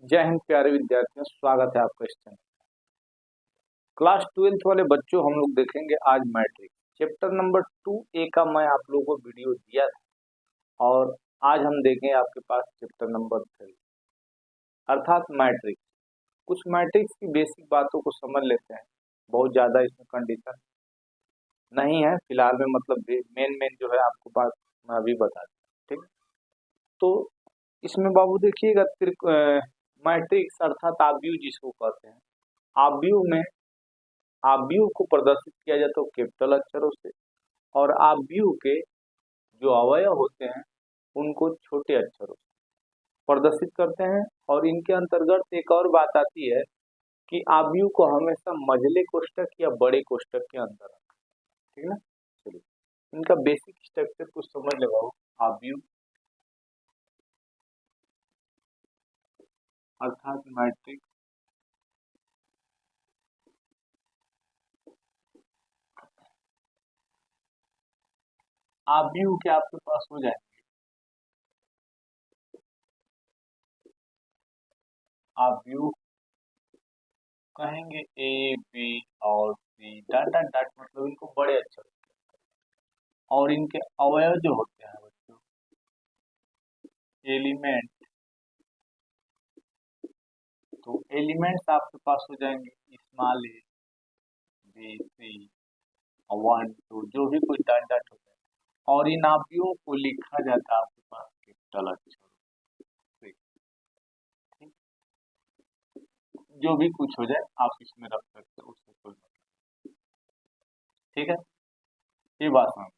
जय हिंद प्यारे विद्यार्थियों, स्वागत है आपका इस चैनल। क्लास 12th वाले बच्चों, हम लोग देखेंगे आज मैट्रिक चैप्टर नंबर 2A का मैं आप लोगों को वीडियो दिया था और आज हम देखेंगे आपके पास चैप्टर नंबर 3 अर्थात मैट्रिक। कुछ मैट्रिक्स की बेसिक बातों को समझ लेते हैं। बहुत ज़्यादा इसमें कंडीशन नहीं है फिलहाल में, मतलब मेन मेन जो है आपको बात मैं अभी बता दूँ। ठीक, तो इसमें बाबू देखिएगा, मैट्रिक्स अर्थात आव्यूह जिसको कहते हैं। आव्यूह में आव्यूह को प्रदर्शित किया जाता है कैपिटल अक्षरों से, और आव्यूह के जो अवयव होते हैं उनको छोटे अक्षरों से प्रदर्शित करते हैं। और इनके अंतर्गत एक और बात आती है कि आव्यूह को हमेशा मझले कोष्ठक या बड़े कोष्ठक के अंदर रखें। ठीक है ना। चलिए इनका बेसिक स्ट्रक्चर कुछ समझ ले बाबू। आव्यूह अर्थात मैट्रिक्स आव्यूह के आपके पास हो जाए। आव्यूह कहेंगे ए बी और सी डॉट डॉट डॉट, मतलब इनको बड़े अक्षर, और इनके अवयव जो होते हैं बच्चों, एलिमेंट, तो एलिमेंट्स आपके पास हो जाएंगे स्मॉल ए बी सी 1 2, जो भी कोई डॉट डॉट होता है। और इन आव्यूहों को लिखा जाता है आपके पास कैपिटल अक्षरों से। ठीक, जो भी कुछ हो जाए आप इसमें रख सकते हो, उससे कोई मतलब। ठीक है, ये बात समझ।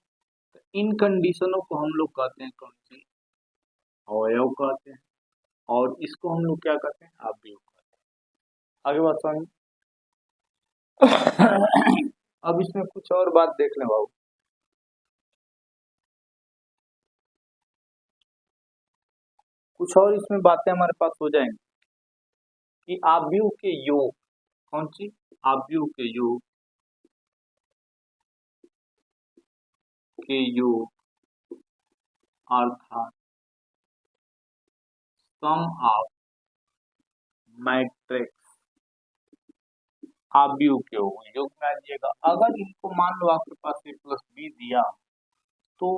तो इन कंडीशनों को हम लोग कहते हैं कौन सी, अवयव कहते हैं, और इसको हम लोग क्या कहते हैं, आव्यूह कहते हैं। आगे बात समझ। अब इसमें कुछ और बात देख लें बाबू। कुछ और इसमें बातें हमारे पास हो जाएंगी कि आव्यूह के योग, कौन सी, आव्यूह के योग अर्थात सम ऑफ मैट्रिक्स, आव्यूह के योग में आ जाइएगा। अगर इनको मान लो आपके पास a प्लस बी दिया, तो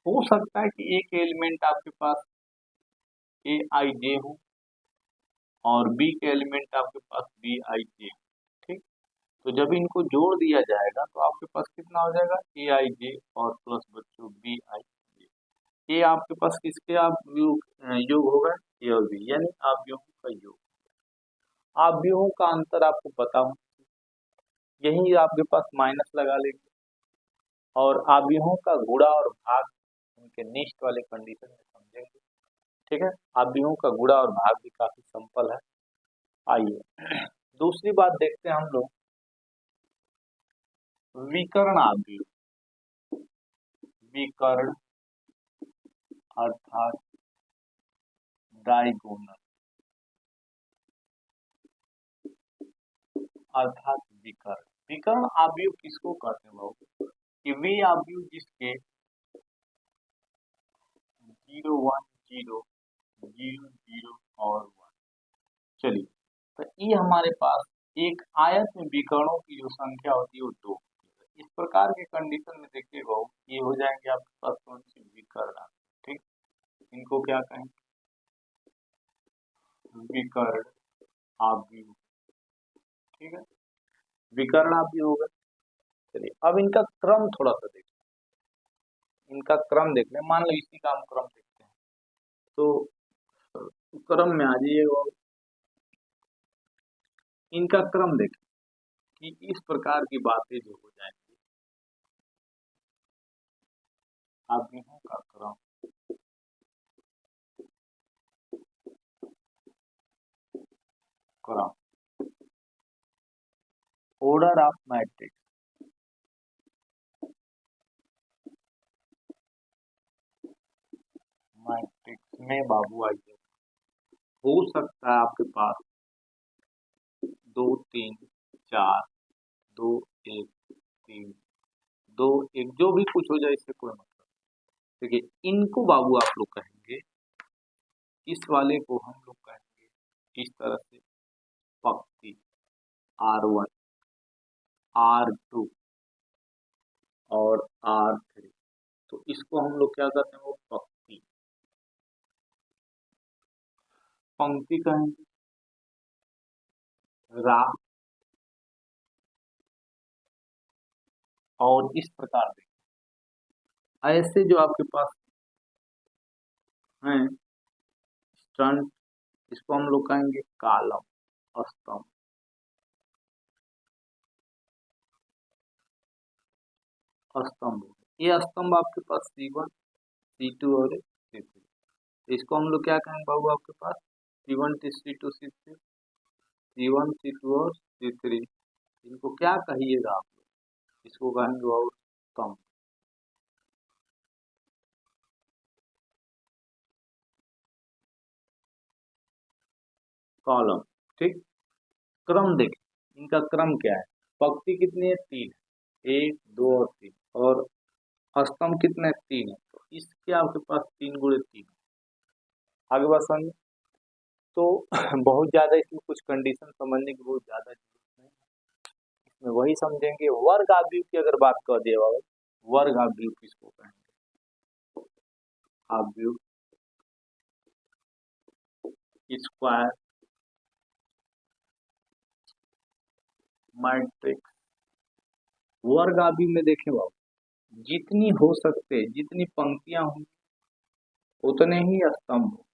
हो सकता है कि एक एलिमेंट आपके पास ए आई जे हो और बी के एलिमेंट आपके पास बी आई जे। ठीक, तो जब इनको जोड़ दिया जाएगा तो आपके पास कितना हो जाएगा, ए आई जे और प्लस बच्चों बी आई जे। ये आपके पास किसके आप योग होगा, ए और बी, यानी आव्यूहों का योग। आव्यूहों का अंतर आपको पता हो, यही आपके पास माइनस लगा लेंगे। और आव्यूहों का गुणा और भाग उनके नेक्स्ट वाले कंडीशन में समझेंगे। ठीक है, आव्यूहों का गुणा और भाग भी काफी सिंपल है। आइए दूसरी बात देखते हैं हम लोग, विकर्ण आव्यूह। विकर्ण अर्थात डायगोनल, अर्थात विकर्ण। विकर्ण आव्यूह किसको कहते हैं बाबू, कि वे आव्यूह जिसके 0 1 0 0 0 और 1। चलिए, तो ये हमारे पास एक आयत में विकर्णों की जो संख्या होती है वो 2। इस प्रकार के कंडीशन में देखिए बाबू, ये हो जाएंगे आपके पास कौन सी, विकर्ण। ठीक, इनको क्या कहेंगे, विकर्ण आव्यूह। ठीक है, विकर्ण आव्यूह होगा। चलिए अब इनका क्रम थोड़ा सा देखें, इनका क्रम देख लें। मान लो इसी का हम क्रम देखते हैं, तो क्रम में आ जाइएगा। इनका क्रम देखें कि इस प्रकार की बातें जो हो जाएंगी, आव्यूहों का क्रम, क्रम, ऑर्डर ऑफ मैट्रिक्स, मैट्रिक्स में बाबू आइए, हो सकता है आपके पास 2 3 4 2 1 3 2 1, जो भी कुछ हो जाए इससे कोई मतलब। देखिए इनको बाबू आप लोग कहेंगे, इस वाले को हम लोग कहेंगे इस तरह से पंक्ति R1, R2 और R3, तो इसको हम लोग क्या करते हैं, वो पंक्ति पंक्ति कहेंगे। रा और इस प्रकार से ऐसे जो आपके पास हैं स्टंट, इसको हम लोग कहेंगे कालम, स्तंभ, स्तंभ। ये स्तंभ आपके पास C1, C2 और C3, इसको हम लोग क्या कहेंगे बाबू, आपके पास C1, C2, C3, C1, C2 और C3, इनको क्या कहिएगा आप लोग, इसको कहेंगे और स्तंभ, कॉलम। ठीक, क्रम देखें, इनका क्रम क्या है, पंक्ति कितनी है, 3 है, 1, 2 और 3, और स्तंभ कितने, 3 है, तो इसके आपके पास 3 × 3 है। आगे बात समझ, तो बहुत ज्यादा इसमें कुछ कंडीशन समझने की बहुत ज्यादा जरूरत नहीं, इसमें वही समझेंगे। वर्ग आव्यूह की अगर बात कर दिया बाबू, वर्ग आव्यूह किसको कहेंगे, आव्यूह, स्क्वायर, मैट्रिक्स। वर्ग आव्यूह में देखें बाबू, जितनी हो सकते, जितनी पंक्तियां होंगी उतने ही स्तंभ हो,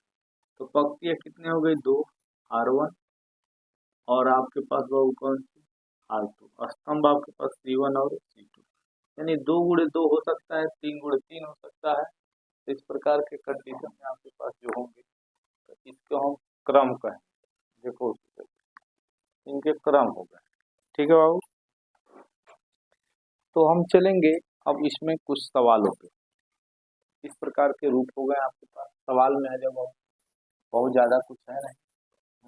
तो पंक्तियां कितने हो गई, 2, R1 और आपके पास बाबू कौन सी, R2, स्तंभ आपके पास C1 और C2, यानी 2 × 2 हो सकता है, 3 × 3 हो सकता है। तो इस प्रकार के कंडीशन में आपके पास जो होंगे, तो इसको हम क्रम कहें। देखो इनके क्रम हो गए, ठीक है बाबू। तो हम चलेंगे अब इसमें कुछ सवालों पे, इस प्रकार के रूप हो गए आपके पास। सवाल में आ जाओ बाबू, बहुत ज्यादा कुछ है नहीं,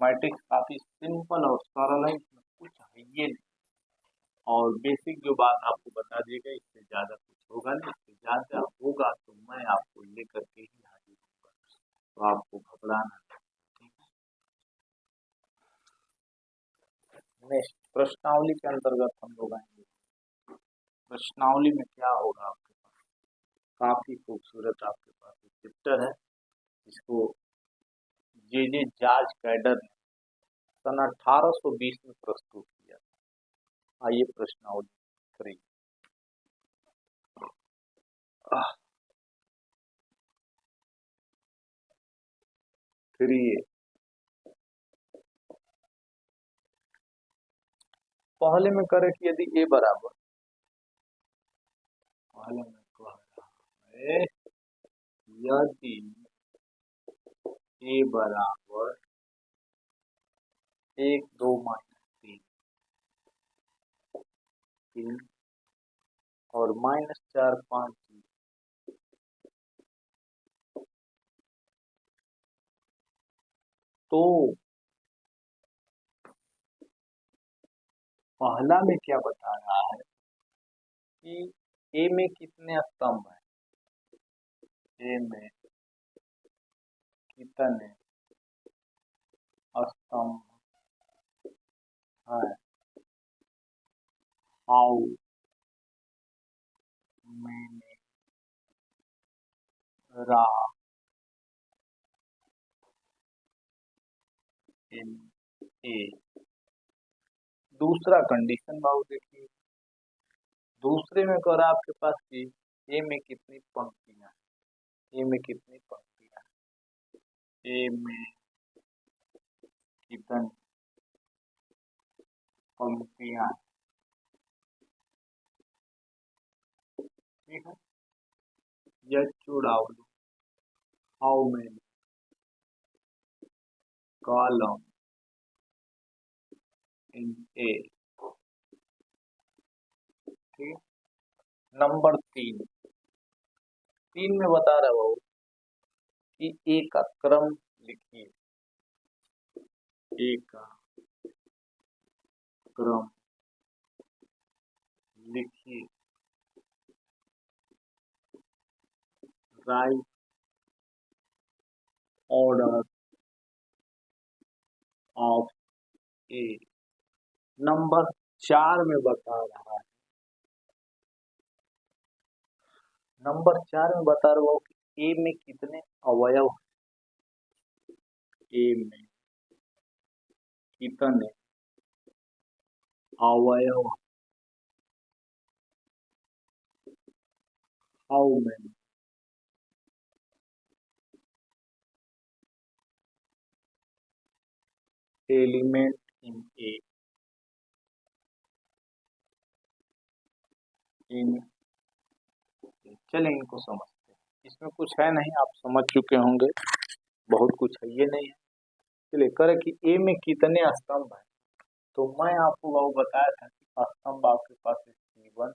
मैट्रिक्स काफी सिंपल और सरल है, इसमें कुछ है ये नहीं, और बेसिक जो बात आपको बता दी गई, इससे ज्यादा कुछ होगा नहीं, इससे ज्यादा होगा तो मैं आपको लेकर के ही हाजिर होगा, तो आपको घबराना नहीं। नेक्स्ट प्रश्नावली के अंतर्गत हम लोग आएंगे। प्रश्नावली में क्या होगा आपके पास, काफी खूबसूरत आपके पास एक चैप्टर है, इसको जे जॉर्ज कैडर ने सन 1820 में प्रस्तुत किया। आइए प्रश्नावली 3, पहले में करे कि यदि ए बराबर, पहले में कह रहा है यदि ए बराबर 1, 2 -3, 3 और -4, 5, तो पहला में क्या बता रहा है कि ए में कितने स्तंभ हैं, ए में कितने स्तंभ हैं, हाउ मैनी रा इन ए। दूसरा कंडीशन बाबू देखिए, दूसरे में कह रहा है आपके पास कि ए में कितनी पंक्तियां, ए में कितनी पंक्तियां, ए में कितनी पंक्तियां, ठीक है, यह चुड़ाव, हाउ मैनी कॉलम इन ए, ठीक है। नंबर 3, 3 में बता रहा हूँ कि ए का क्रम लिखिए, ए का क्रम लिखिए, right order of A. Number 4 में बता रहा है, नंबर 4 में बता रहा हूँ कि ए में कितने अवयव हैं, ए में कितने अवयव, हाउ मेनी एलिमेंट इन ए, इन, चलें इनको समझते हैं। इसमें कुछ है नहीं, आप समझ चुके होंगे, बहुत कुछ है ये नहीं है। चलिए करें कि ए में कितने स्तंभ हैं, तो मैं आपको वो बताया था कि स्तंभ आपके पास C1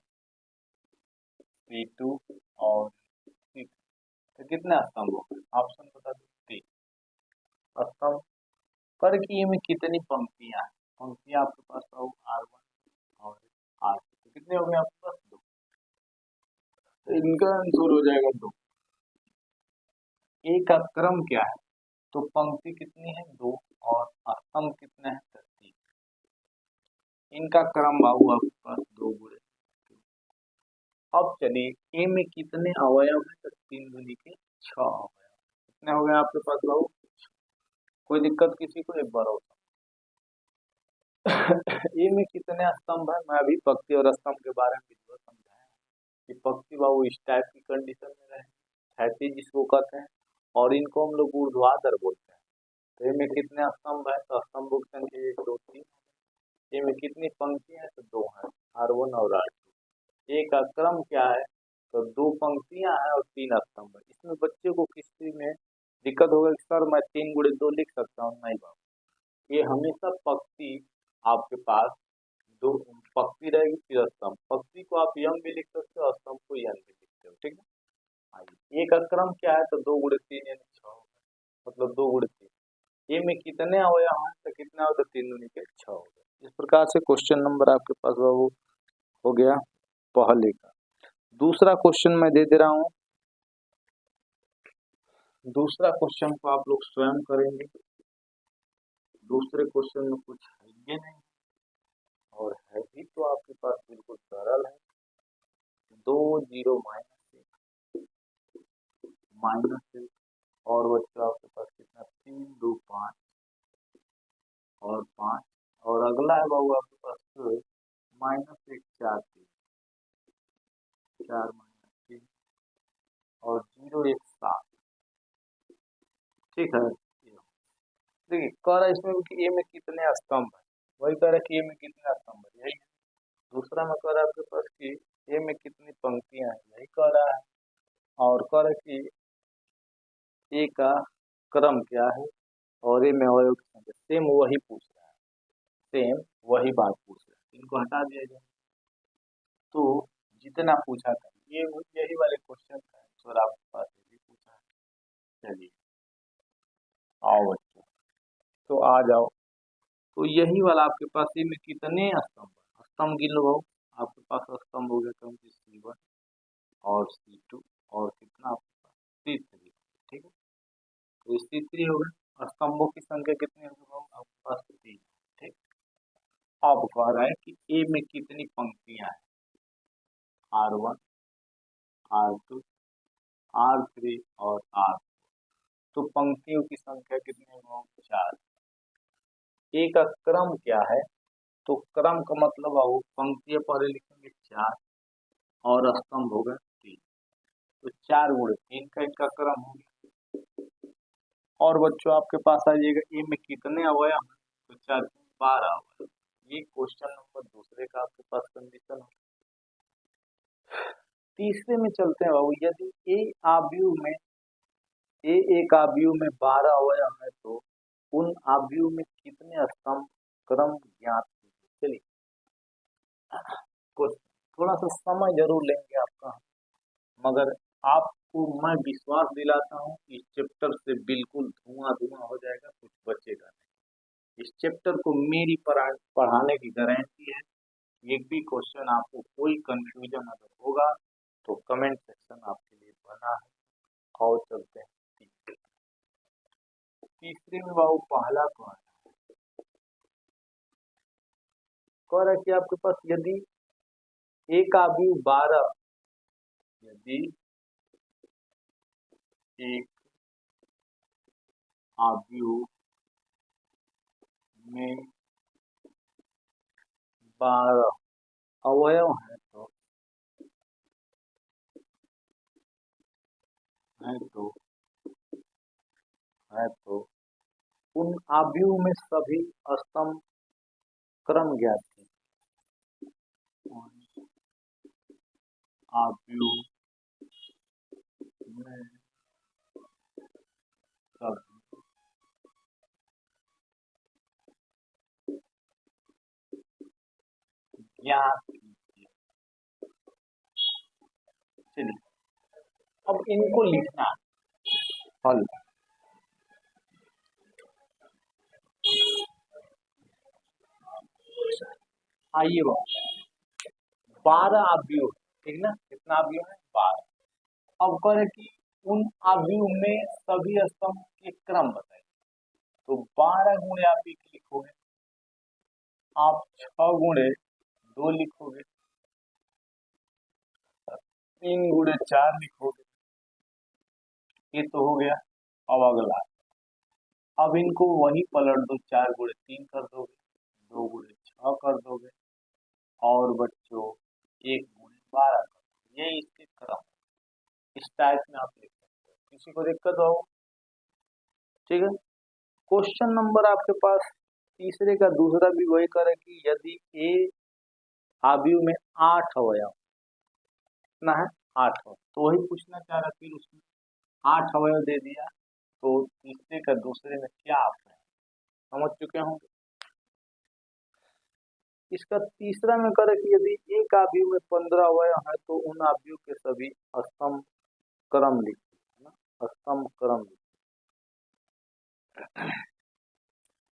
C2 और C3, तो कितने स्तंभ हो गए, ऑप्शन बता दो 3 स्तंभ। कर कि ए में कितनी पंक्तियां हैं, पंक्तियां आपके पास हो R1 और R2, तो कितने हो गए आपके पास 2, तो इनका आंसर हो जाएगा 2। ए का क्रम क्या है, तो पंक्ति कितनी है 2 और स्तंभ कितने हैं 3, इनका क्रम बाबू आपके पास 2 गुणे। अब चलिए ए में कितने अवयव है, तो 3 दूनी के 6 अवयव, कितने हो गए आपके पास बाबू, कोई दिक्कत किसी को, एक बार होता ए में कितने स्तंभ है, मैं अभी पंक्ति और स्तंभ के बारे में भी समझाया कि पंक्ति बाबू इस टाइप की कंडीशन में रहे, क्षैतिज जिसको कहते हैं, और इनको हम लोग ऊर्ध्वाधर बोलते हैं। तो ए में कितने स्तंभ है, तो स्तंभों की संख्या 1 2 3, ए में कितनी पंक्तियां हैं, तो 2 है, R1 और R2। ए का क्रम क्या है, तो 2 पंक्तियां हैं और 3 स्तंभ है। इसमें बच्चे को किसी में दिक्कत होगा कि सर मैं 3 गुणे 2 लिख सकता हूँ, नहीं बाबू, ये हमेशा पंक्ति आपके पास 2 पंक्ति रहेगी फिर स्तंभ, पंक्ति को आप यम भी लिख सकते हो, स्तंभ को यम भी लिखते हो, ठीक है। आइए ए का क्रम क्या है, तो 2 गुणे 3 यानी 6, मतलब 2 गुणे 3। ए में कितने अवयव हैं, तो कितना हो, तो 3 दूनी के 6 हो गए। इस प्रकार से क्वेश्चन नंबर आपके पास वो हो गया पहले का। दूसरा क्वेश्चन मैं दे दे रहा हूँ, दूसरा क्वेश्चन को आप लोग स्वयं करेंगे। दूसरे क्वेश्चन में कुछ है ये नहीं, और है भी तो आपके पास बिल्कुल सरल है, 2 0 माइनस 1 और बच्चों आपके पास कितना 3 2 5 और 5, और अगला है बाबू आपके पास -1 4 3 4 -3 और 0 1 7, ठीक है। देखिए कह रहा है इसमें कि ए में कितने स्तंभ है, वही कह रहा है कि ए में कितने स्तंभ है, यही है। दूसरा में कह रहा है आपके पास कि ए में कितनी पंक्तियां हैं, यही कह रहा है। और कह रहा है कि ए का क्रम क्या है, और ए में अवयव की संख्या, सेम वही पूछ रहा है, सेम वही बात पूछ रहा है, इनको हटा दिया जाए। तो जितना पूछा था ये यही वाले क्वेश्चन का आंसर आपके पास भी पूछा है। चलिए आओ बच्चों, तो आ जाओ, तो यही वाला आपके पास ए में कितने स्तंभ है, स्तंभ गिन लो, आपके पास स्तंभ हो गया कौन सी C1 और C2 और कितना आपके पास C3, ठीक है। तो C3 हो गए, स्तंभों की संख्या कितनी होगी आपके पास 3, ठीक। अब कह रहा है कि ए में कितनी पंक्तियां हैं, R1 R2 R3 और R, तो पंक्तियों की संख्या कितनी होगी 4। ए का क्रम क्या है, तो क्रम का मतलब आओ पंक्तियां पहले लिखेंगे 4 और स्तंभ हो गए 3, तो 4 गुणे 3 का इनका क्रम हो गया। और बच्चों आपके पास आ जाएगा ए में कितने अवयव हैं, तो 4 12 अवयव। ये क्वेश्चन नंबर दूसरे का आपके पास कंडीशन है। तीसरे में चलते हैं बाबू, यदि ए आव्यूह में एक आव्यूह में 12 अवयव है, तो उन आव्यूह में कितने स्तंभ क्रम ज्ञात कीजिए। चलिए कुछ थोड़ा सा समय जरूर लेंगे आपका, मगर आपको मैं विश्वास दिलाता हूँ इस चैप्टर से बिल्कुल धुआं धुआं हो जाएगा, कुछ बचेगा नहीं। इस चैप्टर को मेरी पढ़ाने की गारंटी है। एक भी क्वेश्चन आपको कोई कंफ्यूजन अगर होगा तो कमेंट सेक्शन आपके लिए बना है। और चलते हैं तीसरे में बाबू, पहला कौन है, कह रहा है कि आपके पास यदि एक आव्यूह 12, यदि एक आव्यूह में 12 अवयव हैं तो उन आव्यूह में सभी स्तंभ क्रम ज्ञात है। आव्यूह में सभी ज्ञात कीजिए। चलिए अब इनको लिखना हल। आइए 12 आव्यूह, ठीक ना, कितना आव्यूह है 12। अब करें कि उन आव्यूह में सभी स्तंभ के क्रम बताइए। तो 12 गुणे आप एक लिखोगे, आप 6 गुणे 2 लिखोगे, 3 गुणे 4 लिखोगे, ये तो हो गया। अब अगला, अब इनको वही पलट दो, 4 गुणे 3 कर दोगे, 2 गुणे 6 कर दोगे, और बच्चों 1 गुणे 12 कर दोगे। ये इसके क्रम, इस टाइप में आप लिख सकते हो। किसी को दिक्कत हो? ठीक है। क्वेश्चन नंबर आपके पास तीसरे का दूसरा भी वही करे कि यदि ए आव्यूह में 8 अवयव, कितना है 8 अवयव, तो वही पूछना चाह रहा, फिर उसमें 8 अवयव दे दिया, तो तीसरे का दूसरे में क्या आप समझ चुके होंगे। इसका तीसरा में करे कि यदि एक आव्यूह में 15 अवयव है तो उन आव्यूह के सभी स्तंभ क्रम लिखिए, है ना, स्तंभ क्रम लिखिए।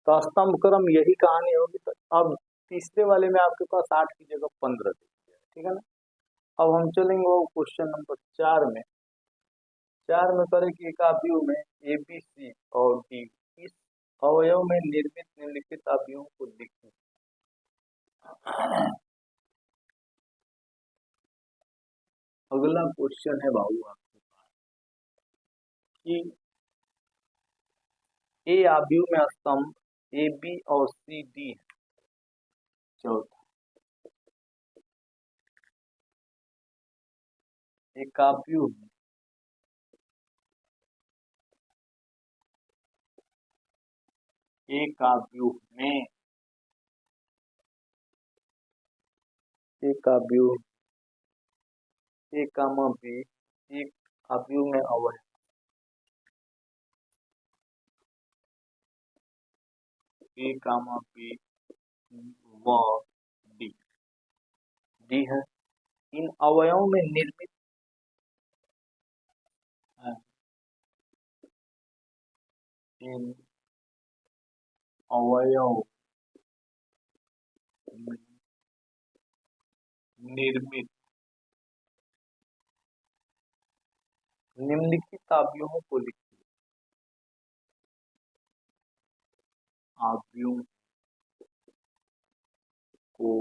तो स्तंभ क्रम यही कहानी होगी। तो अब तीसरे वाले में आपके पास 8 की जगह 15 दे दिया, ठीक है ना। अब हम चलेंगे वो क्वेश्चन नंबर 4 में। 4 में करें कि एक आव्यूह में ए बी सी और डी, इस अवयव में निर्मित निम्नलिखित आव्यूहों को लिखें। अगला क्वेश्चन है बाबू आपके पास कि ए आव्यूह में स्तंभ ए बी और सी डी है। चौथा, एक आव्यूह में एक आव्यूह में एक आव्यूह ए कामा बी, एक आव्यूह में अवयव ए कामा बी व डी डी है। इन अवयवों में निर्मित है, इन अवयव में निर्मित निम्नलिखित आव्यूहों को लिखिए। आव्यूह को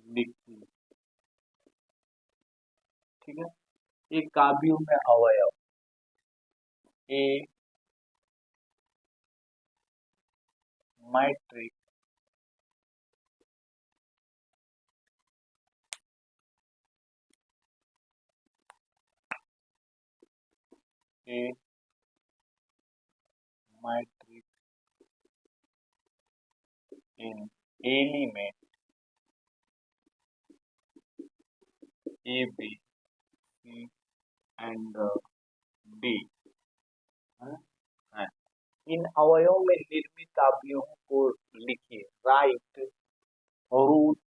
लिखिए, ठीक है। एक आव्यूह में अवयव a matrix a matrix in element A B C and D है। इन अवयवों में निर्मित आव्यूहों को लिखिए। Write root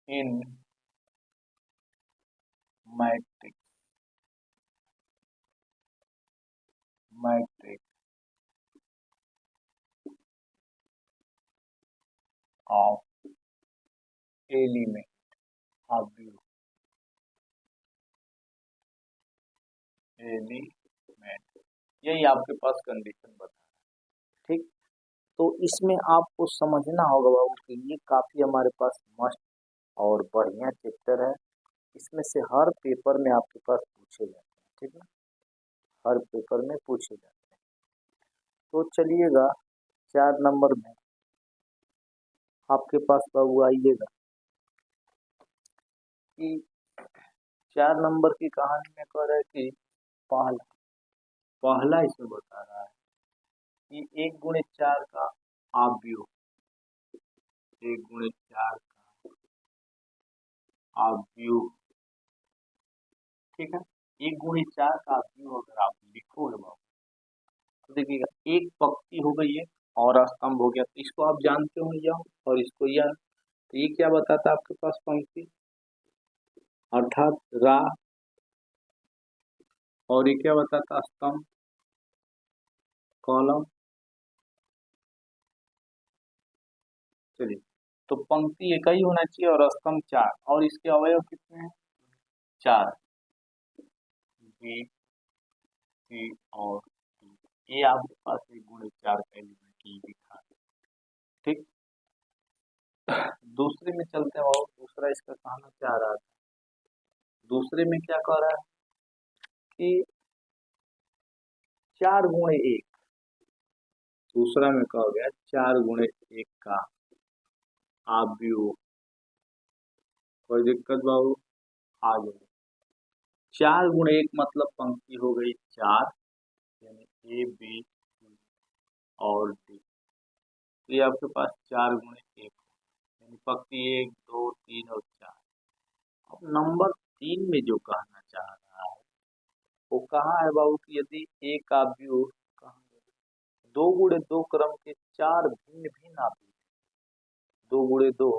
in matrix of element आव्यूह एलिमेंट, यही आपके पास कंडीशन बता। तो इसमें आपको समझना होगा बाबू कि ये काफी हमारे पास मस्त और बढ़िया चैप्टर है। इसमें से हर पेपर में आपके पास पूछे जाते हैं, ठीक है, हर पेपर में पूछे जाते हैं। तो चलिएगा 4 नंबर में आपके पास बाबू आइएगा कि 4 नंबर की कहानी में कह रहा है कि पहला पहला इसमें बता रहा है कि 1 गुणे 4 का आव्यूह, 1 गुणे 4 का आव्यूह, ठीक है। 1 गुणे 4 का आव्यूह अगर आप लिखोगे बाबू तो देखिएगा, एक पंक्ति हो गई है और स्तंभ हो गया, तो इसको आप जानते हो यह और इसको यह। तो ये क्या बताता है आपके पास पंक्ति अर्थात रा, और ये क्या बताता स्तंभ कॉलम। चलिए, तो पंक्ति एक ही होना चाहिए और स्तंभ 4, और इसके अवयव कितने हैं 4, बी सी और डी। ये आपके पास 1 गुणे 4 का एलिमेंट लिखा है, ठीक। दूसरे में चलते हैं और दूसरा इसका कहना चाह रहा था, दूसरे में क्या कह रहा है कि 4 गुणे 1, दूसरा में कहा गया 4 गुणे 1 का आव्यूह। कोई दिक्कत बाबू आ जाए। 4 गुणे 1 मतलब पंक्ति हो गई 4, यानी ए बी सी और डी। तो ये आपके पास 4 गुणे 1 यानी पंक्ति 1 2 3 और 4। अब नंबर 3 में जो कहना चाह रहा है वो कहाँ है बाबू कि यदि एक आव्यूह 2 गुणे 2 क्रम के 4 भिन्न भिन्न आव्यूह, 2 गुणे 2